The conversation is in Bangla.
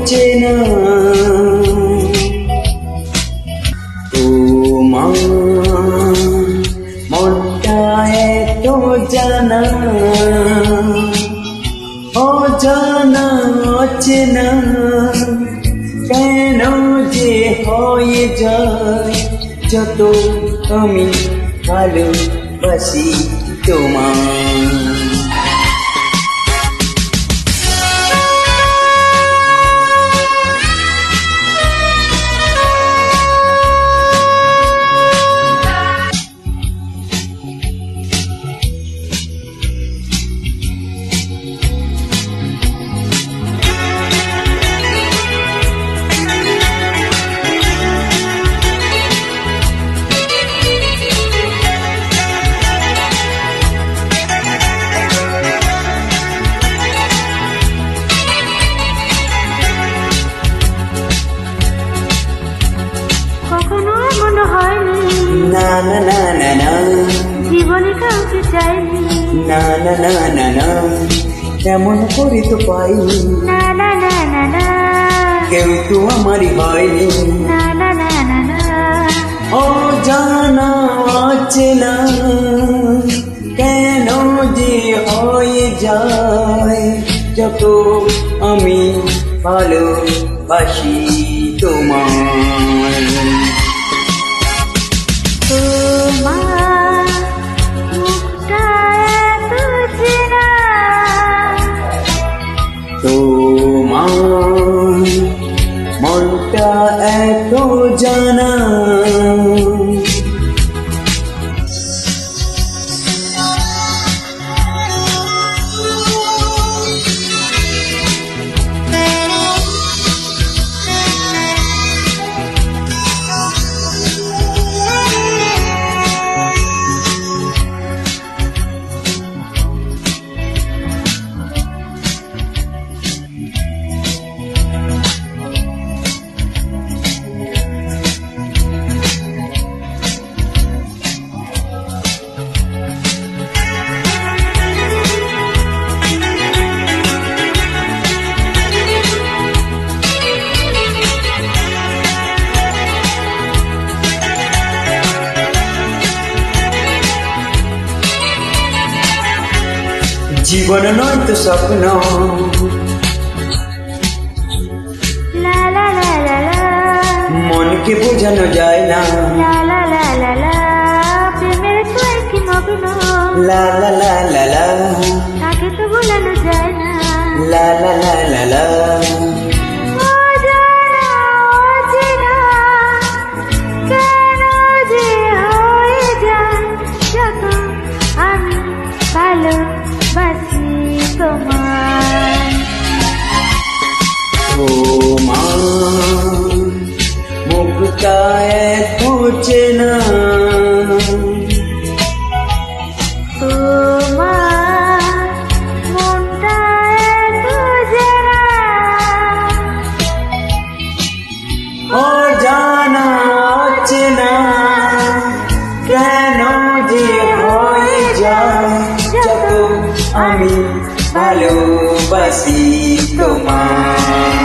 অচেনা তোমার মনটা এত জানা অজানা অচেনা কেন যে হয়ে যায় যত আমি ভালোবাসি তোমায়। না না না না না জীবনে কাউকে চাইনি না না না না না এমন করে তো পাইনি না না না না না কেউ তো আমারই হয়নি না না না না না অজানা অচেনা কেন যে হয়ে যায় যত আমি ভালোবাসি তোমায়। তোমার মুখটা এত চেনা তোমার মনটা এত জানা জীবন নয় তো স্বপ্ন লা লা লা লা লা মনকে বোঝানো যায় না লা লা লা লা লা প্রেমের তো একই মগ্ন লা লা লা লা লা তাকে তো ভোলানো যায় না লা লা লা লা লা অজানা অচেনা কেন যে হয়ে যায় যত আমি ভালোবাসি তোমায়। তোমার মুখটা এত চেনা তোমার মনটা এত জানা অজানা অচেনা কেন যে হয়ে যায় যত আমি ভালোবাসি তোমায়।